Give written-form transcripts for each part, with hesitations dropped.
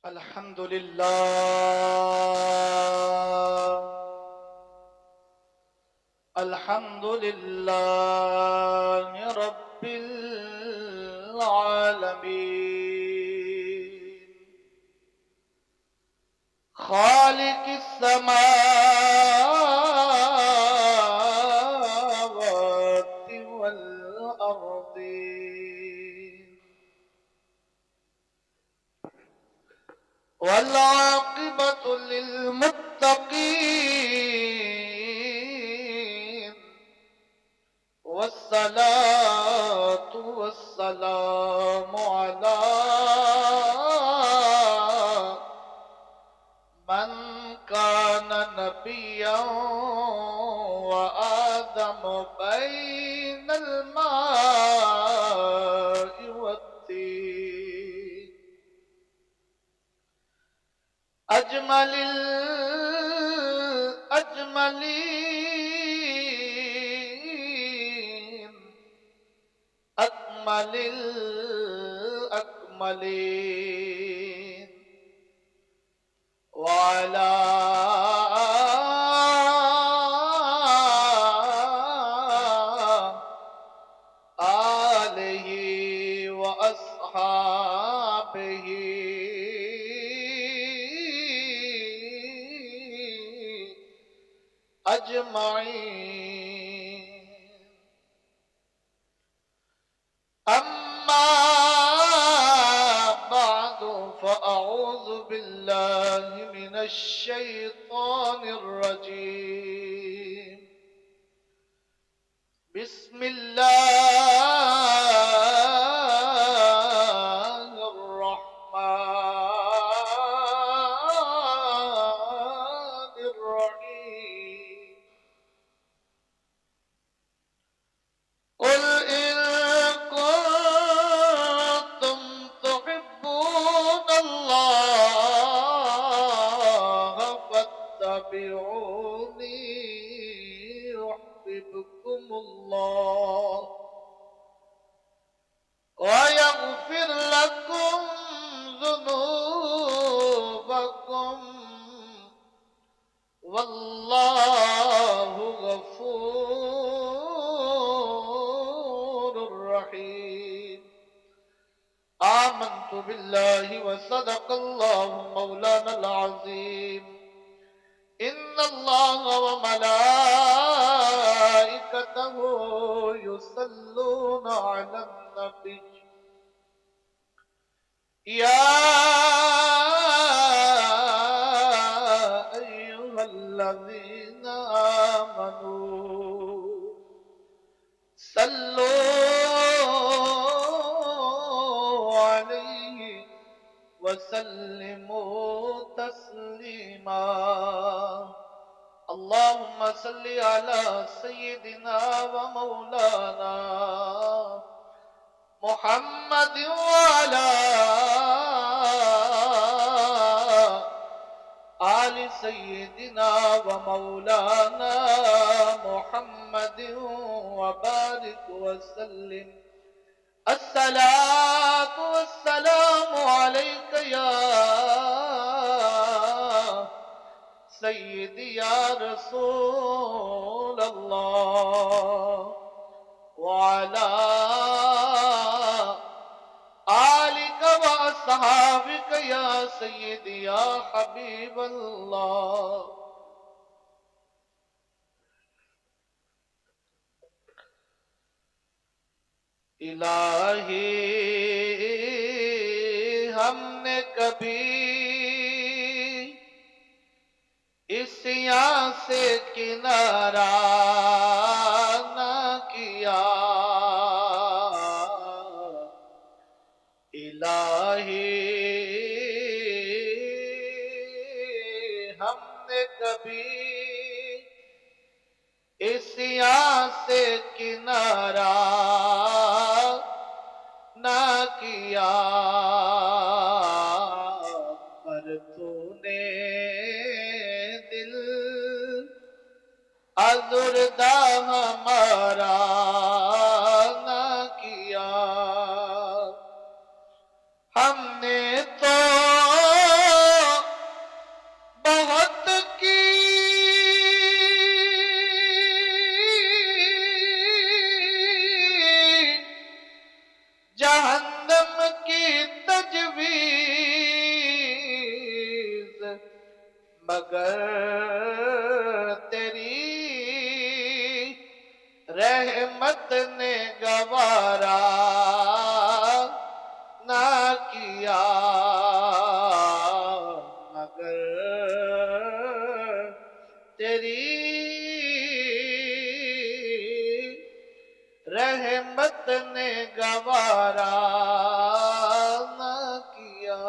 الحمد لله الحمد لله رب العالمين خالق السماوات والأرض والعاقبة للمتقين والصلاة والسلام على من كان نبيا وآدم بين الماء والطين أجمل الأجملين أكمل الأكملين وعلى آله وأصحابه أجمعين أما بعد فأعوذ بالله من الشيطان الرجيم بسم الله الرحمن الرحيم قل إن كنتم تحبون الله فاتبعوني يحببكم الله ويغفر لكم ذنوبكم والله غفور رحيم آمنت بالله وصدق الله مولانا العظيم إن الله وملائكته يصلون على النبي يا أيها الذين آمنوا صلوا عليه وسلموا تسليما اللهم صل على سيدنا ومولانا محمد وعلى آل سيدنا ومولانا محمد وبارك وسلم الصلاة والسلام عليك يا سيدي يا رسول الله وعلى آلك وأصحابك يا سيدي يا حبيب الله الہی ہم نے کبھی عصیاں سے کنارہ نہ کیا الہی ہم نے کبھی عصیاں سے کنارہ نہ کیا پر تو نے دل ازردہ ہمارا نہ کیا ہم نے تو مگر تیری رحمت نے گوارا نہ کیا، مگر تیری رحمت نے گوارا نہ کیا۔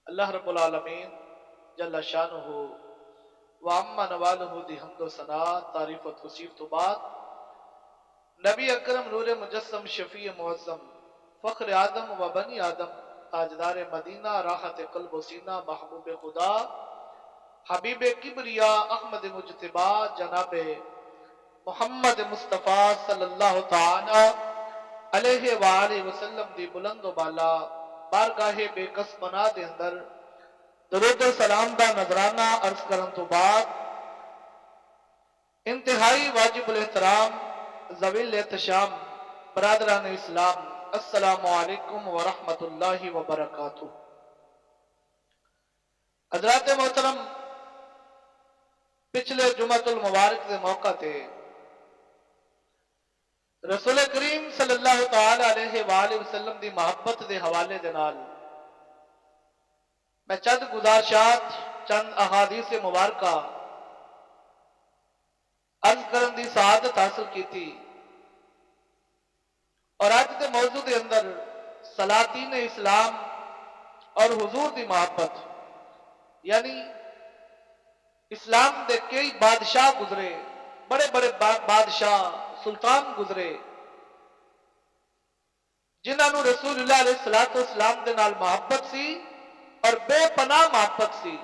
اللہ رب العالمین جل شانہ وعما نوالہ دی حمد و ثنا، تعریف و توصیف تو بعد نبی اکرم نور مجسم شفیع معظم فخر آدم و بنی آدم تاجدار مدینہ راحت قلب و سینہ محبوب خدا حبیب کبریا احمد مجتبی جناب محمد مصطفیٰ صلی اللہ تعالی علیہ وآلہ وسلم دی بلند و بالا بارگاہ بے کس پناہ دے اندر درود و سلام دا نظرانہ عرض کرن تو بعد انتہائی واجب الاحترام ذوی الاحتشام برادران اسلام، السلام علیکم ورحمت اللہ وبرکاتہ۔ حضرات محترم، پچھلے جمعۃ المبارک کے موقع تے رسول کریم صلی اللہ تعالی علیہ وآلہ وسلم دی محبت دے حوالے دے نال میں چند گزارشات، چند احادیث مبارکہ عرض کرن دی سعادت حاصل کی تھی، اور آج دے موضوع دے اندر سلاطین اسلام اور حضور دی محبت، یعنی اسلام دے کئی بادشاہ گزرے، بڑے بڑے بادشاہ سلطان گزرے جنہاں نو رسول اللہ علیہ السلام دے نال محبت سی اور بے پناہ محبت سی۔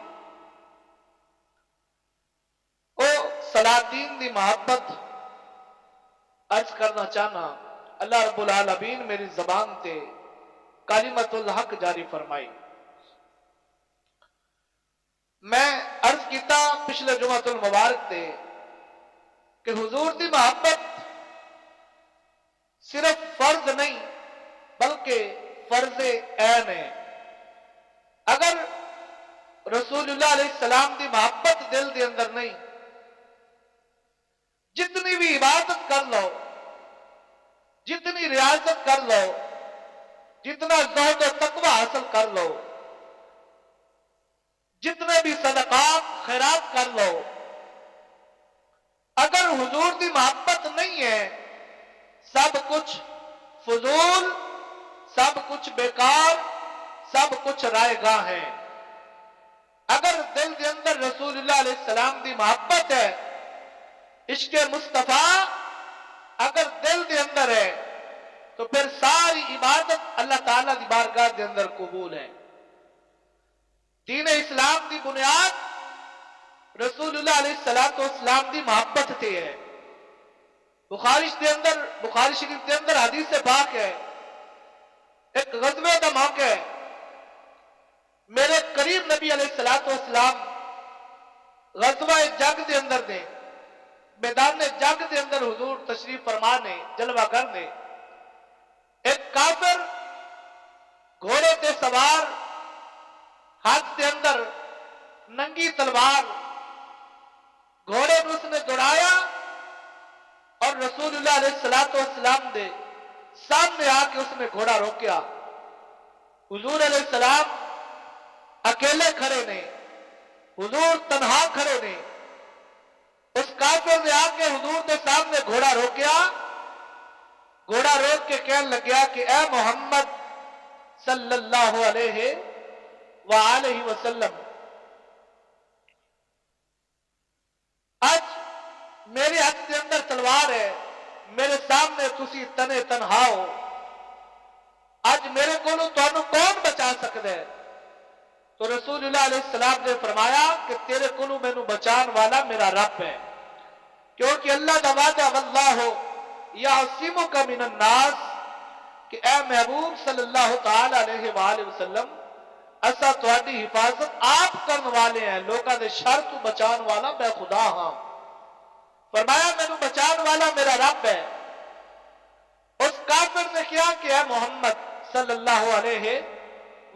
او سلاطین دی محبت عرض کرنا چاہنا، اللہ رب العالمین میری زبان تے کلمۃ الحق جاری فرمائی۔ میں عرض کیتا پچھلے جمعۃ المبارک تے کہ حضور دی محبت صرف فرض نہیں بلکہ فرض عین ہے۔ اگر رسول اللہ علیہ السلام دی محبت دل دے اندر نہیں، جتنی بھی عبادت کر لو، جتنی ریاضت کر لو، جتنا زہد و تقوی حاصل کر لو، جتنے بھی صدقات خیرات کر لو، اگر حضور دی محبت نہیں ہے سب کچھ فضول، سب کچھ بیکار، سب کچھ رائے گاہ ہے۔ اگر دل کے اندر رسول اللہ علیہ السلام دی محبت ہے، عشق مصطفیٰ اگر دل کے اندر ہے تو پھر ساری عبادت اللہ تعالیٰ دی بارگاہ کے اندر قبول ہے۔ دین اسلام دی بنیاد رسول اللہ علیہ السلام دی محبت تے ہے۔ بخاری شریف کے اندر حدیث پاک ہے، ایک غزوے کا موقع ہے، میرے قریب نبی علیہ السلام غزوہ جنگ دے اندر نے، میدان جنگ دے اندر حضور تشریف فرما نے، جلوہ گر نے، ایک کافر گھوڑے تے سوار، ہاتھ دے اندر ننگی تلوار، گھوڑے نے اس نے دوڑایا اور رسول اللہ علیہ السلام دے سامنے آ کے اس نے گھوڑا روکیا۔ حضور علیہ السلام اکیلے کھڑے نے، حضور تنہا کھڑے نے، اس کافر نے آ کے حضور کے سامنے گھوڑا روکیا، گھوڑا روک کے کہنے لگیا کہ اے محمد صلی اللہ علیہ وآلہ وسلم، آج میرے ہاتھ کے اندر تلوار ہے، میرے سامنے تسی تنے تنہا ہو، آج میرے کو کون بچا سکتا ہے؟ تو رسول اللہ علیہ السلام نے فرمایا کہ تیرے کو مینو بچان والا میرا رب ہے، کیونکہ اللہ دا وعدہ واللہ یعصمک من الناس، کہ اے محبوب صلی اللہ تعالی علیہ وآلہ وسلم اسا تہاڈی حفاظت آپ کرن والے ہیں، لوکاں دے شر تو بچان والا میں خدا ہاں۔ فرمایا مینو بچان والا میرا رب ہے۔ اس کافر نے کیا کہ اے محمد صلی اللہ علیہ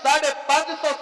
550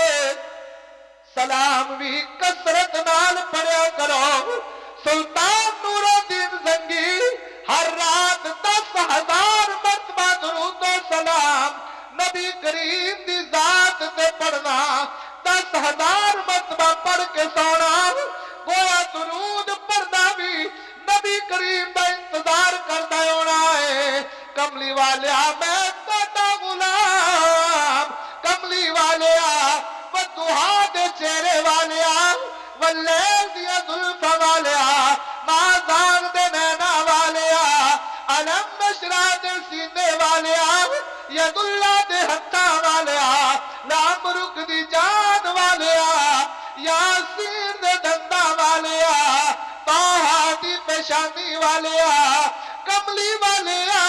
دے سلام بھی کثرت نال پڑھیا کرو. سلطان نور الدین زنگی ہر رات 10,000 مرتبہ درود و سلام نبی کریم دی ذات تے پڑھنا. 10,000 مرتبہ پڑھ کے سونا. گویا درود پڑھنا بھی نبی کریم دا انتظار کردا ہونا ہے. کملی والیا میں تہاڈا غلام، کملی والیا وضحا دے چہرے والیا، واللیل دیا زلفاں والیا، مازان دے نینا والیا، علم نشرا دے سینے والیا، ید اللہ دے ہتھاں والیا، لامرک دی جان والیا، یاسین دے دنداں والیا، طٰہٰ دی پیشانی والیا، کملی والیا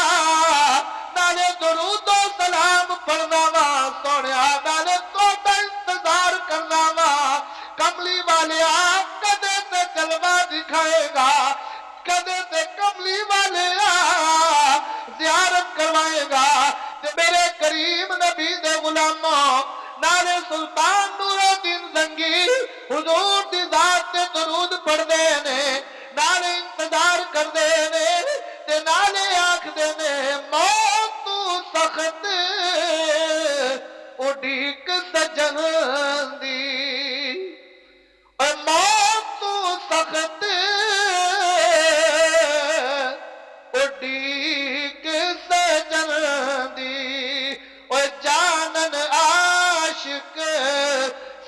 نالے درود و سلام پڑھنا وا سونیا، نالے تہاڈا انتظار کرنا وا. کملی والیا کدے تے جلوہ دکھائے گا، کدے تے کملی والیا زیارت کروائے گا. تے میرے کریم نبی دے غلاموں نالے سلطان نور الدین زنگی حضور دی ذات تے درود پڑھ دے نے، نالے انتظار کر دے نے، تے نالے آکھ دے نے موت تو سخت اڈیک سجن دی، اور موت تو سخت اڈیک سجن دی، اور جانن عاشق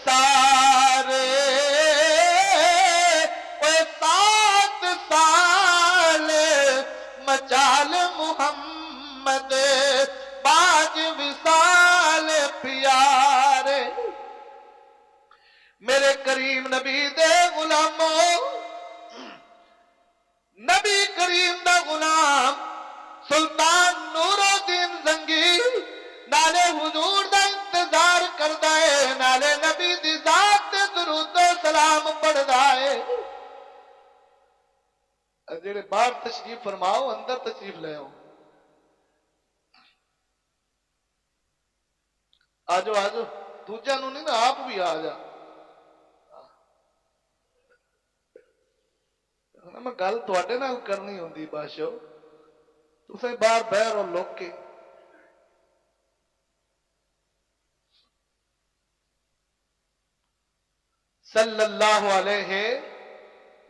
سارے، اور 7 سال مچال محمد باج وصال پیارے. میرے کریم نبی دے غلاموں، نبی کریم دا غلام سلطان نور الدین زنگی نالے حضور دا انتظار کردا ہے، نالے نبی دی ذات تے درود و سلام پڑھدا ہے. جڑے باہر تشریف فرماؤ اندر تشریف لے آؤ. آجو آجو، دوجا نو نہیں نا آپ بھی آ جا. میں گل تواڈے نال کرنی ہوندی بادشاہ، تسیں باہر بہ رہو لوک کے. صلی اللہ علیہ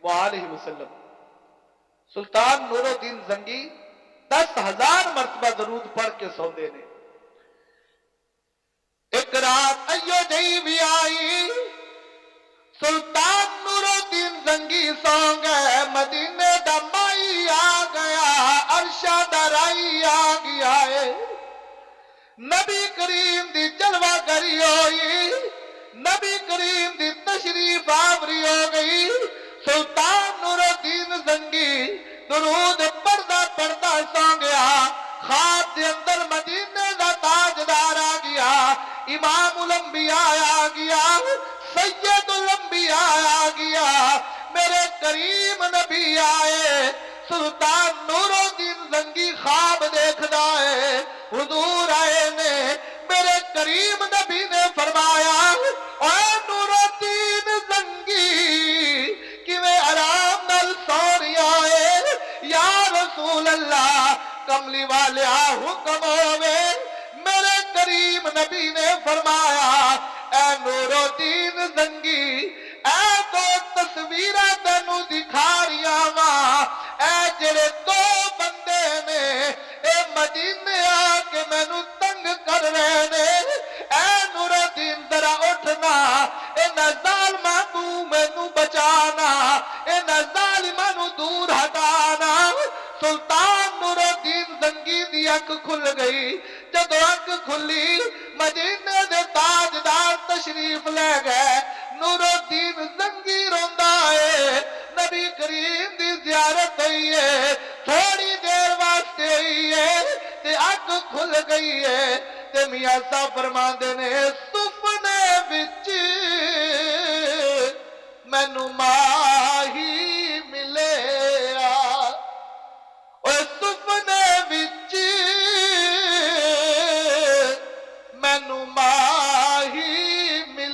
وآلہ وسلم. سلطان نور الدین زنگی 10,000 مرتبہ درود پڑھ کے سوندے نے. ایک رات ایو جئی بھی آئی، سلطان نور الدین زنگی سو گئے، مدینے دا مائی آ گیا، عرشہ دا رائی آ گیا ہے. نبی کریم دی جلوہ گری ہوئی، نبی کریم دی تشریف آوری ہو گئی. سلطان نور الدین زنگی درود پڑھدا پڑھدا سو گیا. خواب دے اندر مدینے دا تاجدار آ گیا، امام الانبیاء آ گیا، سید الانبیاء آ گیا. میرے کریم نبی آئے، سلطان نور الدین زنگی خواب دیکھدا ہے، حضور آئے نے. میرے کریم نبی نے فرمایا اے نور الدین زنگی کیویں آرام نال سو رہیا ہے. یا رسول اللہ کملی والیا حکم ہوے. میرے کریم نبی نے فرمایا اے نور الدین زنگی اے دو تصویراں تینوں دکھا رہیا وا، اے جڑے 2 بندے نے اے مدینے آ کے مینوں تنگ کر رہے نے. اے نور الدین ذرا اٹھنا، انہاں ظالماں تو مینوں بچانا، انہاں ظالماں نوں دور ہٹانا. سلطان نور الدین زنگی دی اکھ کھل گئی. جدو اکھ کھلی مدینے دے تاجدار تشریف لے گئے. نور الدین زنگی روندا ہے، نبی کریم دی زیارت ہوئی ہے، تھوڑی دیر واسطے ہوئی ہے تے اکھ کھل گئی ہے. تے میاں صاحب فرماندے نے سپنے وچ مینوں ماہی ملے آ، اوے سپنے وچ مینوں ماہی ملے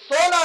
16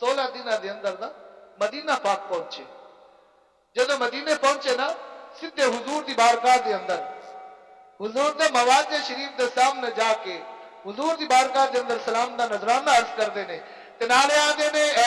16 ਦਿਨਾਂ ਦੇ ਅੰਦਰ ਨਾ ਮਦੀਨਾ ਪਾਕ ਪਹੁੰਚੇ। ਜਦੋਂ ਮਦੀਨੇ ਪਹੁੰਚੇ ਨਾ ਸਿੱਧੇ ਹੁਜ਼ੂਰ ਦੀ ਬਾਰਗਾਹ ਦੇ ਅੰਦਰ ਹੁਜ਼ੂਰ ਦੇ ਮਵਾਜੇ ਸ਼ਰੀਫ ਦੇ ਸਾਹਮਣੇ ਜਾ ਕੇ ਹੁਜ਼ੂਰ ਦੀ ਬਾਰਗਾਹ ਦੇ ਅੰਦਰ ਸਲਾਮ ਦਾ ਨਜ਼ਰਾਨਾ ਅਰਜ਼ ਕਰਦੇ ਨੇ ਤੇ ਨਾਲੇ ਆਂਦੇ ਨੇ ਐ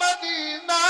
ਮਦੀਨਾ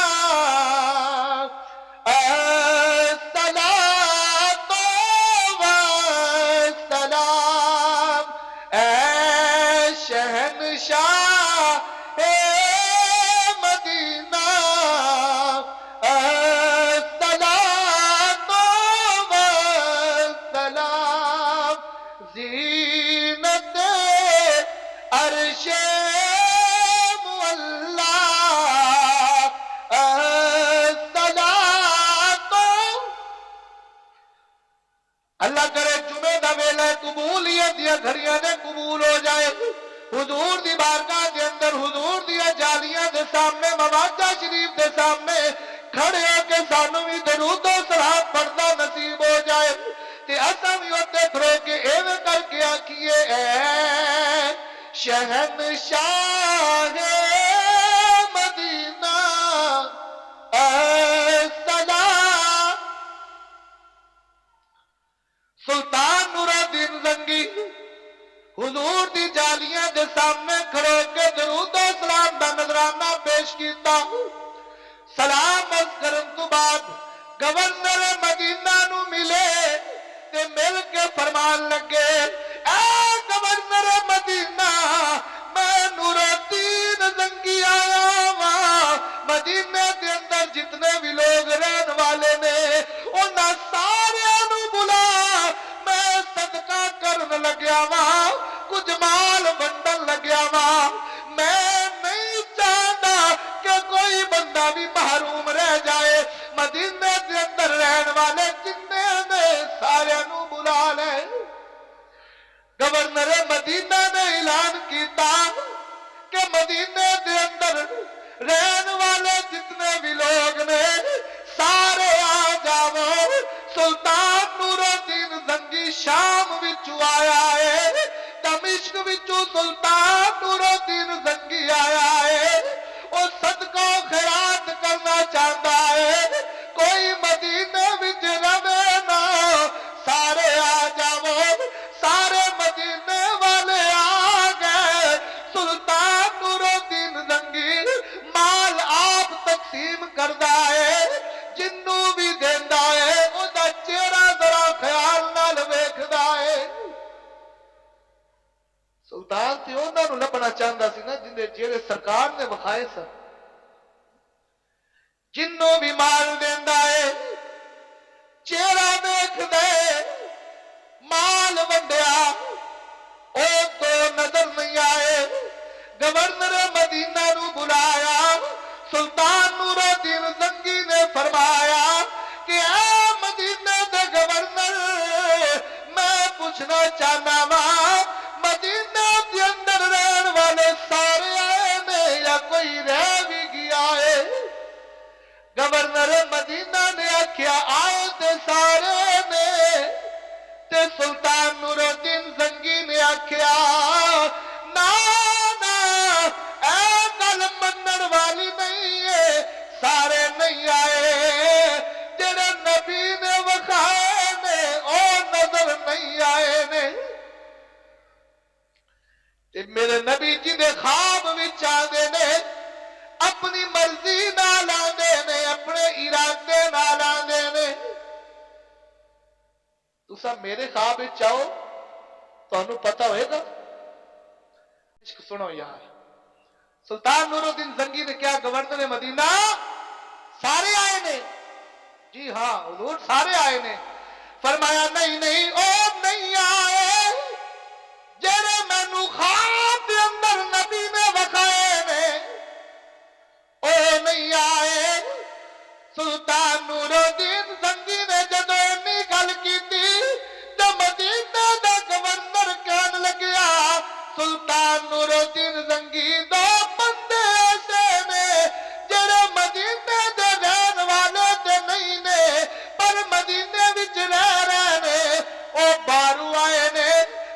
اللہ کرے جمعے دا ویلا قبولیت دیا گھڑیاں نے قبول ہو جائے۔ حضور دی بارگاہ دے اندر حضور دیا جالیاں دے سامنے مواجہ شریف دے سامنے کھڑے ہو کے سانو بھی درود و سلام پڑھنا نصیب ہو جائے تے اساں بھی اوتے کھڑو کے ایویں کر کے آکھیے اے شہنشاہ مدینہ سلطان نورالدین زنگی حضور دی جالیاں دے سامنے کھڑے کے درود و سلام دا نظرانہ پیش کیتا۔ سلام از کرن تو بعد گورنر مدینہ نو ملے تے مل کے فرمان لگے اے گورنر مدینہ میں نورالدین زنگی آیا ہاں، مدینے دے اندر جتنے بھی لوگ رہن والے نے انہاں سارے نو بلا میں صدقہ کرن لگیا ہاں، کچھ مال ونڈن لگیا ہاں۔ میں نہیں چاہتا کہ کوئی بندہ بھی محروم رہ جائے، مدینے دے اندر رہن والے جتنے نے سارے نو بلا لے۔ گورنر مدینہ نے اعلان کیتا کہ مدینے دے اندر رہن والے جتنے بھی لوگ نے سارے آ جاؤ۔ سلطان نورالدین زنگی شام وچو آیا ہے، دمشق وچو سلطان نورالدین زنگی آیا ہے، وہ صدقہ و خیرات کرنا چاہتا ہے، کوئی مدینے وچ رہے نہ، سارے آ جاؤ۔ سارے مدینے والے آ گئے، سلطان نورالدین زنگی مال آپ تقسیم کردا ہے، جنوں بھی دیندا ہے او دا چہرہ ذرا خیال نال ویکھدا ہے۔ سلطان تے انہاں نوں لبنا چاہندا سی نا جندے چہرے سرکار نے وکھائے سن، جنوں بھی مال دیندا ہے چہرہ ویکھدا ہے، مال ونڈیا او تو نظر نہیں آئے۔ گورنر مدینہ نو بلایا، سلطان نورالدین زنگی نے فرمایا کہ اے مدینہ دے گورنر میں پوچھنا چاہنا وا مدینہ دے اندر رہن والے سارے آئے نے یا کوئی رہ بھی گیا ہے؟ گورنر مدینہ نے آکھیا آئے تے سارے نے، تے سلطان نورالدین زنگی نے آکھیا نا نا اے گل منن والی نہیں ہے، سارے نہیں آئے، جڑے نبی نے وکھائے نے او نظر نہیں آئے نے۔ تے میرے نبی جی دے خواب وچ آندے نے، اپنی مرضی نال آندے نے، اپنے ارادے نال آندے نے۔ تسا میرے خواب وچ آؤ تانوں پتہ ہوئے گا۔ سنو یار، سلطان نورالدین زنگی نے کیا گورنر مدینہ سارے آئے نے؟ جی ہاں حضور سارے آئے نے۔ فرمایا نہیں نہیں او نہیں آئے، جڑے مینوں خواب دے اندر ਸੁਲਤਾਨ ਨੂਰਉਦੀਨ ਜ਼ੰਗੀ ਨੇ ਜਦੋਂ ਇੰਨੀ ਗੱਲ ਕੀਤੀ ਤੇ ਮਦੀਨੇ ਦਾ ਗਵਰਨਰ ਕਹਿਣ ਲੱਗਿਆ, ਸੁਲਤਾਨ ਨੂਰਉਦੀਨ ਜ਼ੰਗੀ ਦੋ ਬੰਦੇ ਐਸੇ ਨੇ ਜਿਹੜੇ ਮਦੀਨੇ ਦੇ ਰਹਿਣ ਵਾਲੇ ਤੇ ਨਹੀਂ ਨੇ, ਪਰ ਮਦੀਨੇ ਵਿੱਚ ਰਹਿ ਰਹੇ ਨੇ। ਉਹ ਬਾਹਰੋਂ ਆਏ ਨੇ।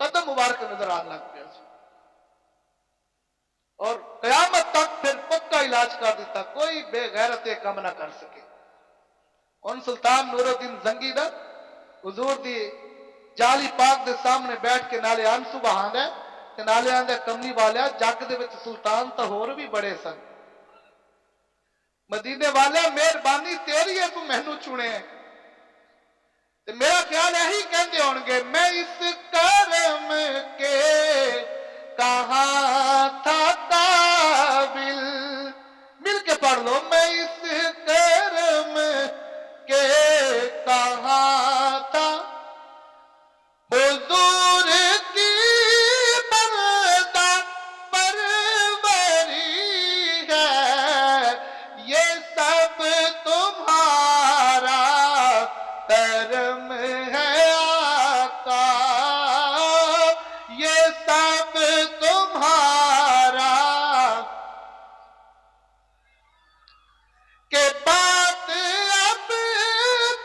قدم مبارک نظر آن لگ پیا سی اور قیامت تک پھر پکا علاج کر دیتا، کوئی بے غیرت یہ کام نہ کر سکے۔ ان سلطان نور الدین زنگی دا حضور دی جالی پاک دے سامنے بیٹھ کے نالے آنسو بہان ہے کہ نالے آن دے کملی والیا جگ دے وچ سلطان تو ہور بھی بڑے سن، مدینے والے مہربانی تیری ہے تو مینوں چنے ہے۔ تے میرا خیال یہی کہندے ہون گے میں اس کرم کے کہاں تھا قابل، مل کے پڑھ لو، میں اس کرم کے کہاں تھا حضور کی بندہ پروری ہے، یہ سب تمہارا کرم ہے آقا، یہ سب تمہارا، کہ بات اب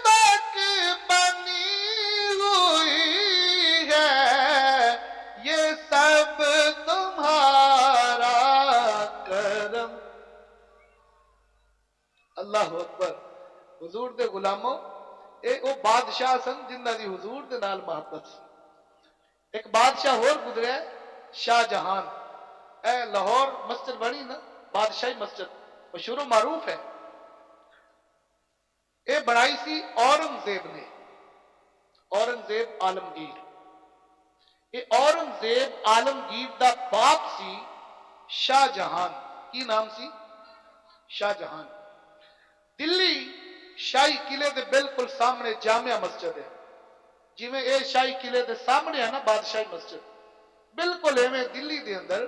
تک بنی ہوئی ہے، یہ سب تمہارا کرم۔ اللہ اکبر۔ حضور دے غلاموں، اے او بادشاہ سن جنہ دی حضور دے نال محبت سی۔ ایک بادشاہ اور گزریا شاہ جہان، اے لاہور مسجد بنی نا بادشاہی مسجد مشہور و معروف ہے، اے بنائی سی اورنگزیب نے، اورنگزیب عالمگیر۔ یہ اورنگزیب عالمگیر دا باپ سی شاہ جہان، کی نام سی؟ شاہ جہان۔ دلی شاہی قلعے دے بالکل سامنے جامع مسجد ہے، جی میں اے شاہی قلعے دے سامنے ہے نا بادشاہی مسجد، بالکل ایویں دلی دے اندر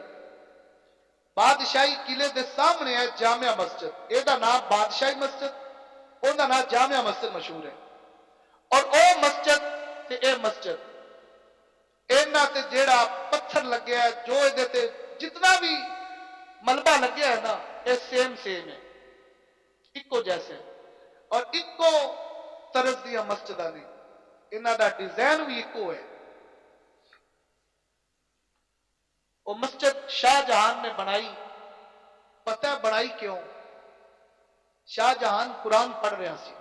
بادشاہی قلعے دے سامنے ہے جامع مسجد، اے دا نام بادشاہی مسجد، اون دا نام جامع مسجد مشہور ہے۔ اور او مسجد تے اے مسجد اینا تے جیڑا پتھر لگیا ہے، جو اے تے جتنا بھی ملبہ لگیا ہے نا، اے سیم سیم ہے، اکو جیسے، اور اکو طرز دیا مسجدہ نے، انہاں دا ڈیزائن بھی اکو ہے۔ وہ مسجد شاہ جہان نے بنائی، پتہ ہے بنائی کیوں؟ شاہ جہان قرآن پڑھ رہا سی،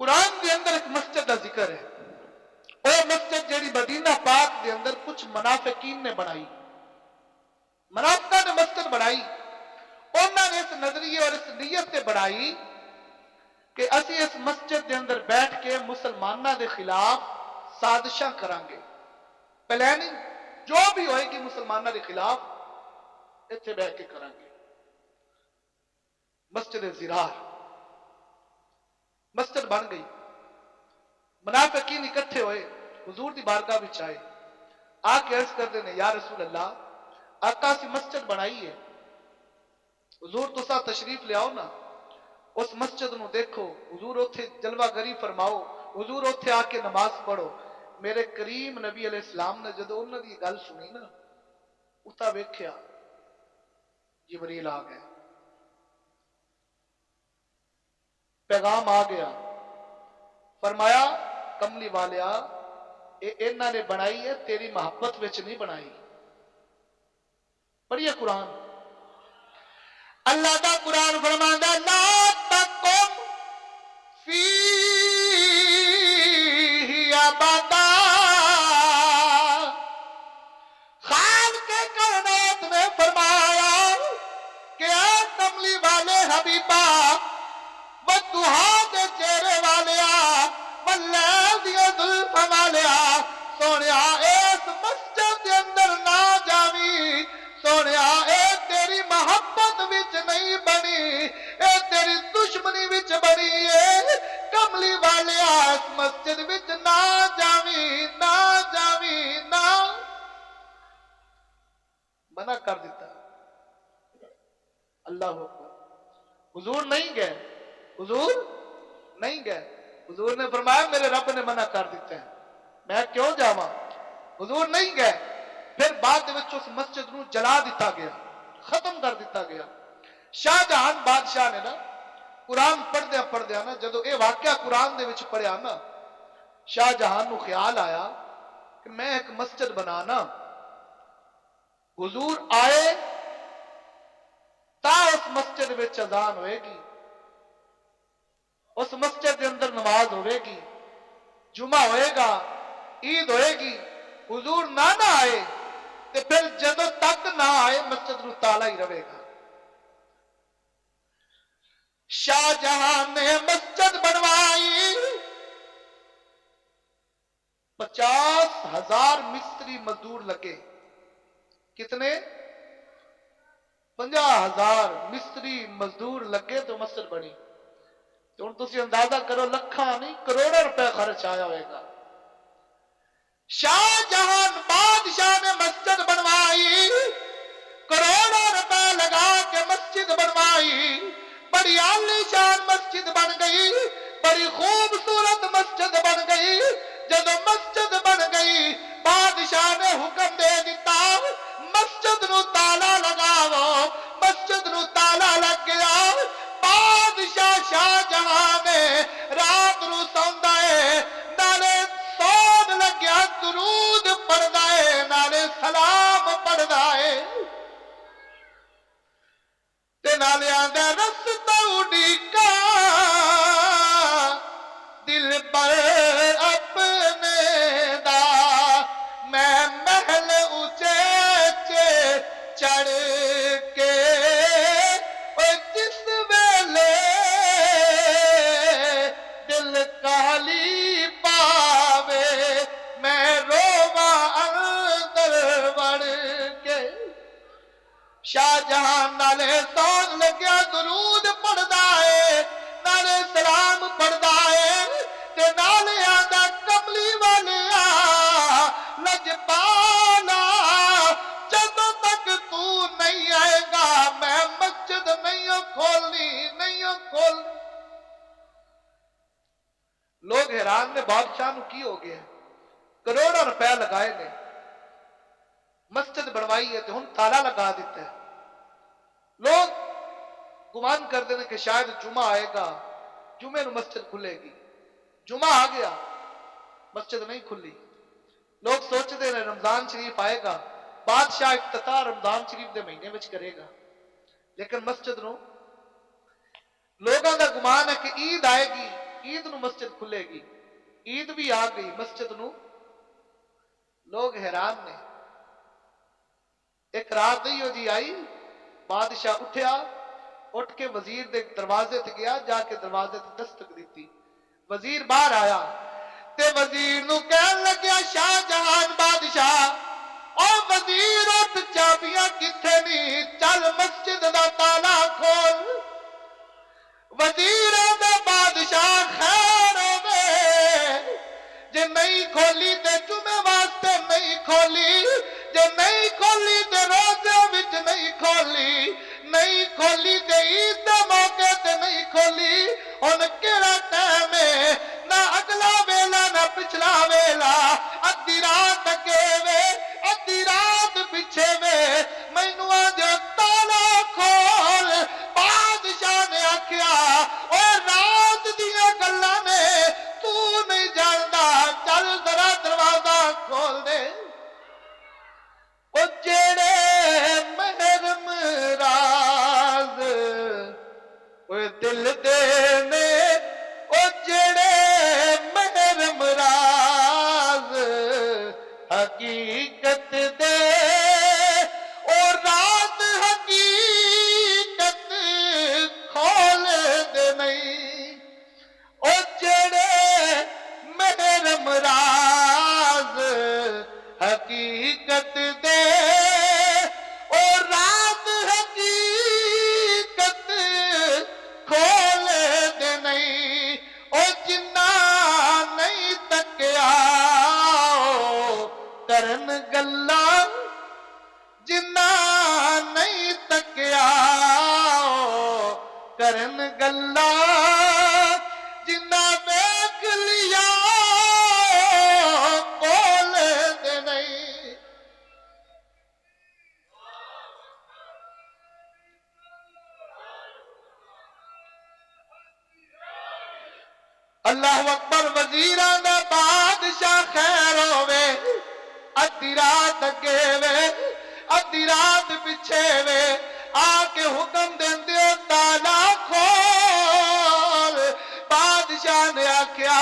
قرآن دے اندر ایک مسجد کا ذکر ہے، وہ مسجد جیڑی مدینہ پاک دے اندر کچھ منافقین نے بنائی، منافقہ نے مسجد بنائی، انہوں نے اس نظریے اور اس نیت سے بنائی کہ اسی اس مسجد دے اندر بیٹھ کے مسلمانہ دے خلاف سازشاں کرانگے، پلاننگ جو بھی ہوئے گی مسلمانہ دے خلاف اتنے بیٹھ کے کرانگے۔ مسجد زرار مسجد بن گئی، منافقین اکٹھے ہوئے، حضور دی بارگاہ وچ آئے، آ کے عرض کر دینے یا رسول اللہ آقا سی مسجد بنائی ہے، حضور تسا تشریف لے آؤ نا، اس مسجد نو دیکھو، حضور اتھے جلوہ گری فرماؤ، حضور اتھے آ کے نماز پڑھو۔ میرے کریم نبی علیہ السلام نے جدو انہوں نے گل سنی نا، اتا ویکھیا جبریل آ گئے، پیغام آ گیا، فرمایا کملی والیا انہوں نے بنائی ہے تیری محبت وچ نہیں بنائی۔ پڑھیے قرآن، اللہ دا قرآن فرماندا لا تقم فیہ ابدا، خالق کائنات میں فرمایا کہ اے کملی والے حبیبا والضحیٰ دے چہرے والیا واللیل دی زلف والیا، سونیا اس مسجد دے اندر نہ جاوی، سونیا اے تیری محبت وچ نہیں بنی، اے تیری دشمنی وچ بنی ہے، کملی والیا اس مسجد وچ نہ جاوی، نہ جاوی، نہ منع کر دیتا۔ اللہ اکبر، حضور نہیں گئے، حضور نہیں گئے، حضور نے فرمایا میرے رب نے منع کر دیتے ہیں، میں کیوں جاواں؟ حضور نہیں گئے۔ پھر بعد وچ اس مسجد نو جلا دیتا گیا، ختم کر دیتا گیا۔ شاہ جہان بادشاہ نے نا قرآن پڑھ دیا نا، جدو اے واقعہ قرآن دے وچ پڑھیا نا، شاہ جہان نو خیال آیا کہ میں ایک مسجد بنانا، حضور آئے تا اس مسجد میں اذان ہوئے گی، اس مسجد کے اندر نماز ہوئے گی، جمعہ ہوئے گا، عید ہوئے گی، حضور نہ آئے تو پھر جدوں تک نہ آئے مسجد نو تالا ہی رہے گا۔ شاہ جہاں نے مسجد بنوائی، 50,000 مستری مزدور لگے۔ کتنے؟ 50,000 مستری مزدور لگے تو مسجد بنی۔ تو ہن تسی اندازہ کرو، لکھاں نہیں کروڑوں روپے خرچ آیا ہوئے گا۔ شاہ جہاں بادشاہ نے مسجد بنوائی، کروڑوں روپے لگا کے مسجد بنوائی، بڑی عالی شان مسجد بن گئی، بڑی خوبصورت مسجد بن گئی۔ جب مسجد بن گئی بادشاہ نے حکم دے دیتا مسجد نو تالا لگاو، مسجد نو تالا لگ گیا۔ بادشاہ شاہ جہاں نے رات نو سوندا ہے، نالے سون لگیا درود پڑھدا ہے، نالے سلام پڑھدا ہے، تے نالے آندا رستہ اڈیکا دل پر اپنے دا، میں محل اونچے چڑھ کے جس ویلے دل کالی پاوے میں روواں اندر وڑ کے۔ شاہ جہاں نالے سون لگیا درود پڑھدا ہے، نالے سلام پڑھدا ہے، تے نالے آندا کملی والیا لجپالا، جدوں تک تو نہیں آئے گا میں مسجد نہیں کھولنی، نہیں کھولنی۔ لوگ حیران نے، بادشاہ نو کی ہو گیا؟ کروڑوں روپے لگائے نے، مسجد بنوائی ہے تو ہن تالا لگا دیتا ہے۔ لوگ گمان کرتے ہیں کہ شاید جمعہ آئے گا، جمعے نو مسجد کھلے گی، جمعہ آ گیا مسجد نہیں کھلی۔ لوگ سوچتے ہیں رمضان شریف آئے گا، بادشاہ افتتاح رمضان شریف دے مہینے وچ کرے گا، لیکن مسجد نو لوگوں کا گمان ہے کہ عید آئے گی، عید نو مسجد کھلے گی، عید بھی آ گئی مسجد نو۔ لوگ حیران نے۔ ایک رات نہیں ہو جی آئی، بادشاہ اٹھیا، اٹھ کے وزیر دے دروازے تے گیا، جا کے دروازے تے دستک دیتی، وزیر باہر آیا تے وزیر نو کہن لگیا شاہ جہان بادشاہ، او وزیر اٹھ، چابیاں کتھے نہیں، چل مسجد دا تالا کھول۔ وزیر دا بادشاہ خیر ہوے، جے نہیں کھولی تے جمعے واسطے نہیں کھولی، جے نہیں کھولی تے روزے وچ نہیں کھولی، نہیں کھولی تے عید دے موقع تے نہیں کھولی، ہن کیڑا ٹائم ہے؟ نہ اگلا ویلا نہ پچھلا ویلا، ادھی رات اگے وے ادھی رات پیچھے وے، مینوں اج تالا کھول۔ بادشاہ نے آکھیا او رات دیاں گلاں نے تو نہیں جاندا، چل ذرا دروازہ کھول دے۔ او جڑے محرم راز او دل دے نے، او جڑے محرم راز حقیقت دے، او رات حقیقت کھول دے نہیں، او جڑے محرم راز حقیقت دے، او رات حقیقت کھول دے نہیں، او جنہ نہیں تکیا کرن گلاں، جنہ نہیں تکیا کرن گلاں، جنہ ویکھ لیا کول دے نہیں۔ اللہ اکبر۔ وزیراں دا بادشاہ خیر ہوے، ادھی رات اگے وے ادھی رات پیچھے وے آ کے حکم دیندے تالا کھول بادشاہ نے آکھیا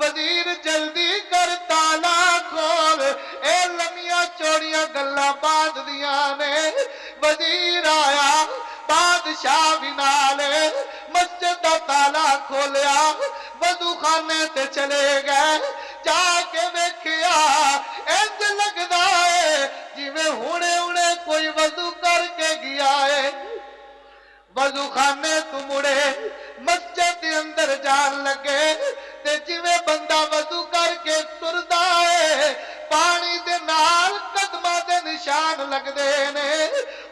وزیر جلدی کر تالا کھول اے لمیاں چوڑیاں گلاں بعد دیاں نے وزیر آیا بادشاہ بھی نالے مسجد دا تالا کھولیا وضو خانے تے چلے گئے جا کے ویکھیا انج لگدا ہے جویں ہنے کوئی وضو کر کے گیا ہے وضو خانے تو مڑے مسجد دے اندر جان لگے تے جویں بندہ وضو کر کے ٹردا ہے پانی دے نال قدماں دے نشان لگدے نے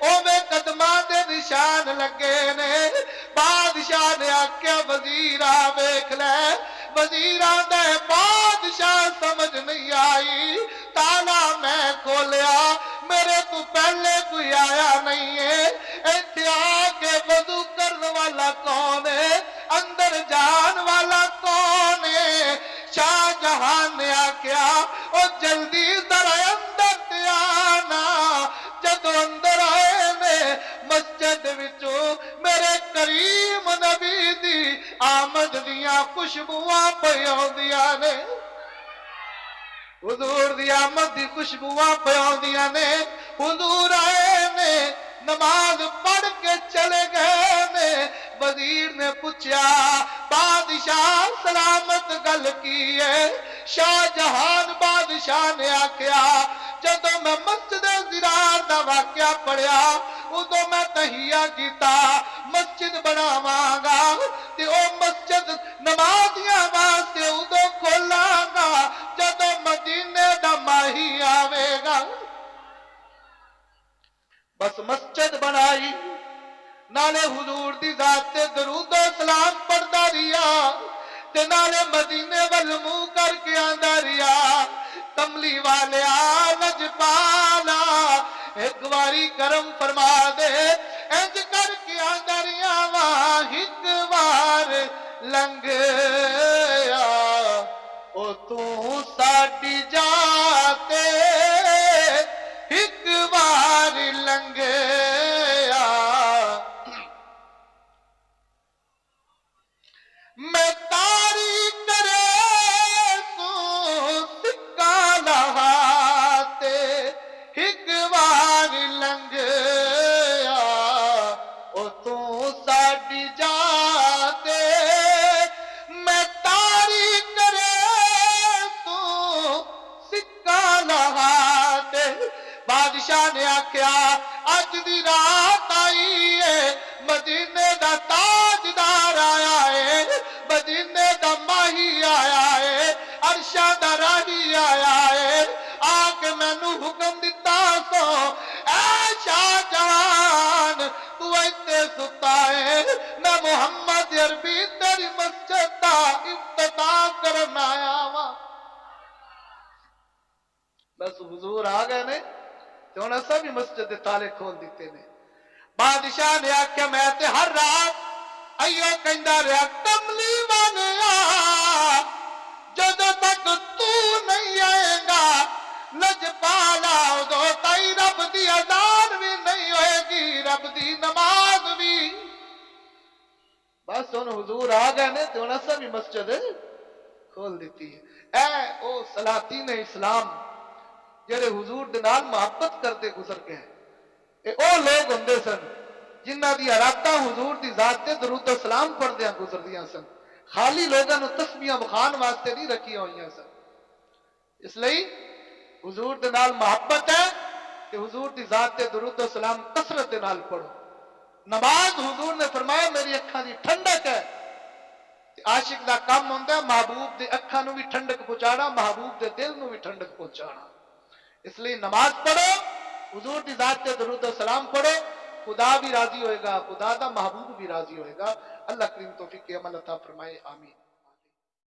اوویں قدماں دے نشان لگے نے بادشاہ نے آکھیا وزیر آ ویکھ لے وزیر آندا ہے بادشاہ سمجھ نہیں آئی تالا میں کھولیا میرے تو پہلے کوئی آیا نہیں ہے ایتھے آ کے وضو کرنے والا کون ہے اندر جان والا کون ہے شاہ جہان نے آکھیا او جلدی ذرا اندر تے آنا جدو اندر آئے نے مسجد وچوں میرے کریم نبی دی آمد دیاں خوشبوواں پیاندیاں نے حضور دی آمد دی خوشبوواں پیاندیاں نے حضور آئے نے نماز پڑھ کے چلے گئے نے وزیر نے پوچھا بادشاہ سلامت گل کی ہے شاہ جہان بادشاہ نے آکھیا جدو میں مسجد زرار دا واقعہ پڑھیا ادو میں تحیہ کیتا مسجد بناواں گا تے او مسجد نمازیاں واسطے ادو کھولاں گا جدو مدینے دا ماہی آوے گا بس مسجد بنائی نالے حضور دی ذات تے درود و سلام پڑھدا رہیا تے نالے مدینے ول منہ کر کے آندا رہیا کملی والیا لجپالا ایک واری کرم فرما دے انج کر کے آندا رہیا وا ایک وار لنگیا او تو ساڈی جاتے ایک وار لنگیا میں تاری کرے تو سکا لہاتے ایک وار لنگیا او تو ساڈی جاتے میں تاری کرے تو سکا لہاتے بادشاہ نے آکھیا اج دی رات آئی ہے مدینے دا تاجدار آیا ہے مدینے دا ماہی آیا ہے عرشاں دا راہی آیا ہے آ کے مینوں حکم دتا سو اے شاہ جہان تو ایتھے ستا ہے میں محمد عربی تیری مسجد دا افتتاح کرن آیا وا بس حضور آ گئے نے تے انہاں سب مسجد دے تالے کھول دیتے نے بادشاہ نے آکھیا میں تے ہر رات ایو کہندا رہیا کملی والیا جدوں تک تو نہیں آئے گا لجپالا ادو تائی رب دی اذان بھی نہیں ہوئے گی رب دی نماز بھی بس ہن حضور آ گئے نے تے انہاں سب مسجد کھول دیتی ہے اے او سلاطین اسلام جڑے حضور دے نال محبت کرتے گزر گئے اے او لوگ ہوندے سن جنہ دی راتاں حضور دی ذات تے درود و سلام پڑھدیاں گزردیاں سن خالی لوگاں نوں تسبیحاں بخان واسطے نہیں رکھیاں ہوئیاں سن اس لئی حضور دے نال محبت ہے کہ حضور دی ذات تے درود و سلام کثرت دے نال پڑھو نماز حضور نے فرمایا میری اکھاں دی ٹھنڈک ہے عاشق دا کام ہوندا ہے محبوب دے اکھاں نوں بھی ٹھنڈک پہنچانا محبوب دے دل نوں بھی ٹھنڈک پہنچانا اس لیے نماز پڑھو حضور دی ذات تے درود و سلام پڑھو خدا بھی راضی ہوئے گا خدا دا محبوب بھی راضی ہوئے گا اللہ کریم توفیق عمل عطا فرمائے آمین